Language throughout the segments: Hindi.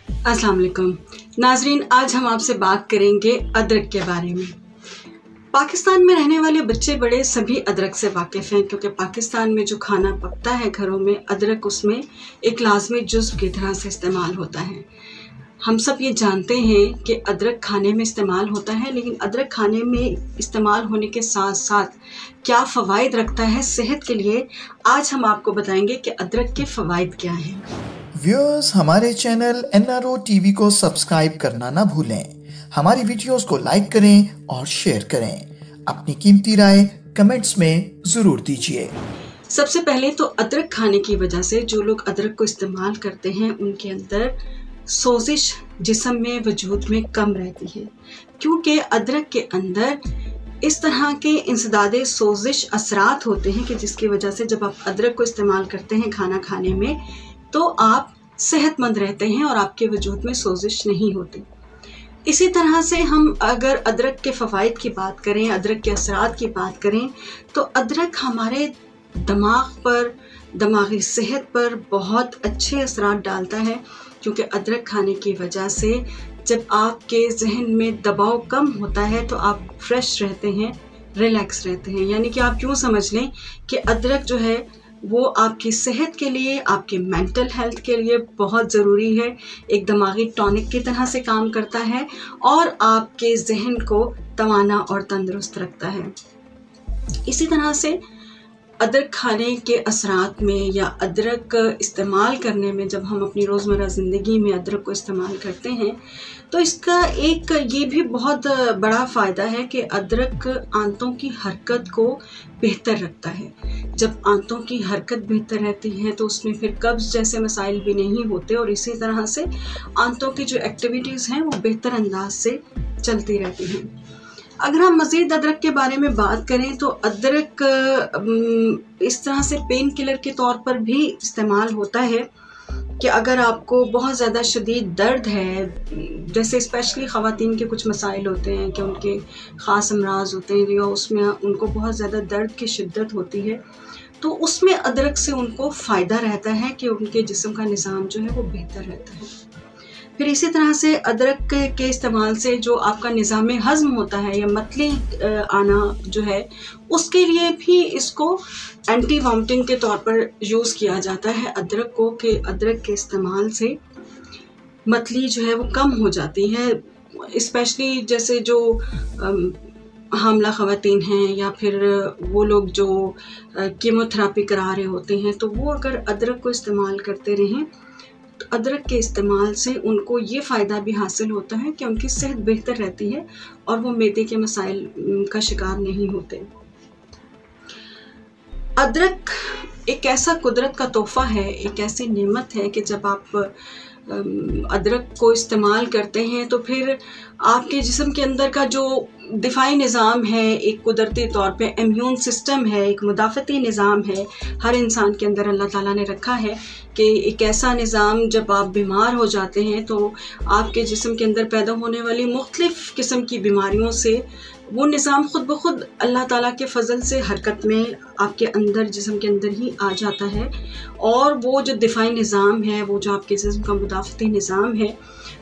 अस्सलाम वालेकुम नाजरीन, आज हम आपसे बात करेंगे अदरक के बारे में। पाकिस्तान में रहने वाले बच्चे बड़े सभी अदरक से वाकिफ़ हैं, क्योंकि पाकिस्तान में जो खाना पकता है घरों में, अदरक उसमें एक लाजमी जुज़्व की तरह से इस्तेमाल होता है। हम सब ये जानते हैं कि अदरक खाने में इस्तेमाल होता है, लेकिन अदरक खाने में इस्तेमाल होने के साथ साथ क्या फ़वाइद रखता है सेहत के लिए, आज हम आपको बताएंगे कि अदरक के फ़वाइद क्या हैं। व्यूअर्स, हमारे चैनल NRO TV को सब्सक्राइब करना ना भूलें। हमारी वीडियोस को लाइक करें और शेयर करें। अपनी कीमती राय कमेंट्स में ज़रूर दीजिए। सबसे पहले तो अदरक खाने की वजह से जो लोग अदरक को इस्तेमाल करते हैं उनके अंदर सोजिश जिस्म में वजूद में कम रहती है, क्योंकि अदरक के अंदर इस तरह के इंसदादे सोजिश असरात होते हैं कि जिसकी वजह से जब आप अदरक को इस्तेमाल करते हैं खाना खाने में तो आप सेहतमंद रहते हैं और आपके वजूद में सोजिश नहीं होती। इसी तरह से हम अगर अदरक के फ़वाइद की बात करें, अदरक के असरात की बात करें, तो अदरक हमारे दिमाग पर, दिमागी सेहत पर बहुत अच्छे असरात डालता है, क्योंकि अदरक खाने की वजह से जब आपके जहन में दबाव कम होता है तो आप फ्रेश रहते हैं, रिलैक्स रहते हैं। यानी कि आप यूँ समझ लें कि अदरक जो है वो आपकी सेहत के लिए, आपके मेंटल हेल्थ के लिए बहुत ज़रूरी है। एक दिमागी टॉनिक की तरह से काम करता है और आपके जहन को तवाना और तंदुरुस्त रखता है। इसी तरह से अदरक खाने के असरात में या अदरक इस्तेमाल करने में, जब हम अपनी रोज़मर्रा ज़िंदगी में अदरक को इस्तेमाल करते हैं तो इसका एक ये भी बहुत बड़ा फ़ायदा है कि अदरक आंतों की हरकत को बेहतर रखता है। जब आंतों की हरकत बेहतर रहती है तो उसमें फिर कब्ज़ जैसे मसाइल भी नहीं होते और इसी तरह से आंतों की जो एक्टिविटीज़ हैं वो बेहतर अंदाज से चलती रहती हैं। अगर हम मज़ीद अदरक के बारे में बात करें तो अदरक इस तरह से पेन किलर के तौर पर भी इस्तेमाल होता है कि अगर आपको बहुत ज़्यादा शदीद दर्द है, जैसे स्पेशली ख़वातीन के कुछ मसाइल होते हैं कि उनके ख़ास अमराज होते हैं या उसमें उनको बहुत ज़्यादा दर्द की शिद्दत होती है, तो उसमें अदरक से उनको फ़ायदा रहता है कि उनके जिस्म का निज़ाम जो है वो बेहतर रहता है। फिर इसी तरह से अदरक के इस्तेमाल से जो आपका निज़ाम हज़म होता है या मतली आना जो है, उसके लिए भी इसको एंटी वॉमिटिंग के तौर पर यूज़ किया जाता है अदरक को, कि अदरक के इस्तेमाल से मतली जो है वो कम हो जाती है। स्पेशली जैसे जो हामला ख़वातीन हैं या फिर वो लोग जो कीमोथेरेपी करा रहे होते हैं, तो वो अगर अदरक को इस्तेमाल करते रहें तो अदरक के इस्तेमाल से उनको ये फ़ायदा भी हासिल होता है कि उनकी सेहत बेहतर रहती है और वो मैदे के मसाइल का शिकार नहीं होते। अदरक एक ऐसा कुदरत का तोहफ़ा है, एक ऐसी नेमत है कि जब आप अदरक को इस्तेमाल करते हैं तो फिर आपके जिस्म के अंदर का जो दिफाई निज़ाम है, एक कुदरती तौर पे इम्यून सिस्टम है, एक मुदाफ़ती निज़ाम है, हर इंसान के अंदर अल्लाह ताला ने रखा है कि एक ऐसा निज़ाम जब आप बीमार हो जाते हैं तो आपके जिस्म के अंदर पैदा होने वाली मुख्तलिफ़ किस्म की बीमारियों से वो निज़ाम ख़ुद ब खुद अल्लाह ताला के फ़ज़ल से हरकत में आपके अंदर, जिस्म के अंदर ही आ जाता है और वो जो दिफाई निज़ाम है, वो जो आपके जिस्म का मुदाफ़ती निज़ाम है,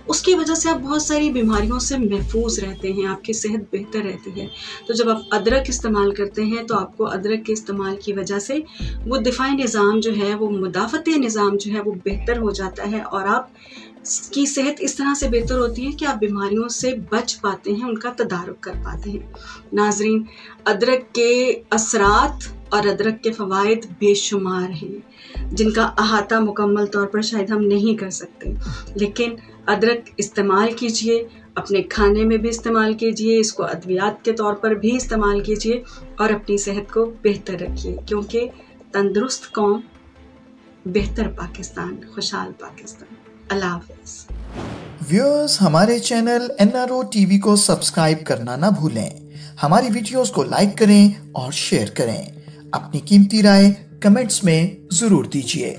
उसकी वजह से आप बहुत सारी बीमारियों से महफूज रहते हैं, आपकी सेहत बेहतर रहती है। तो जब आप अदरक इस्तेमाल करते हैं तो आपको अदरक के इस्तेमाल की वजह से वो दिफाई निज़ाम जो है, वो मुदाफ़ती निज़ाम जो है वो बेहतर हो जाता है और आप की सेहत इस तरह से बेहतर होती है कि आप बीमारियों से बच पाते हैं, उनका तदारुक कर पाते हैं। नाज़रीन, अदरक के असरात और अदरक के फ़वाइद बेशुमार हैं, जिनका अहाता मुकम्मल तौर पर शायद हम नहीं कर सकते, लेकिन अदरक इस्तेमाल कीजिए, अपने खाने में भी इस्तेमाल कीजिए, इसको अद्वियात के तौर पर भी इस्तेमाल कीजिए और अपनी सेहत को बेहतर रखिए, क्योंकि तंदुरुस्त कौम, बेहतर पाकिस्तान, खुशहाल पाकिस्तान। अल्लाह हाफ़िज़। व्यूअर्स, हमारे चैनल NRO TV को सब्सक्राइब करना ना भूलें। हमारी वीडियोस को लाइक करें और शेयर करें। अपनी कीमती राय कमेंट्स में ज़रूर दीजिए।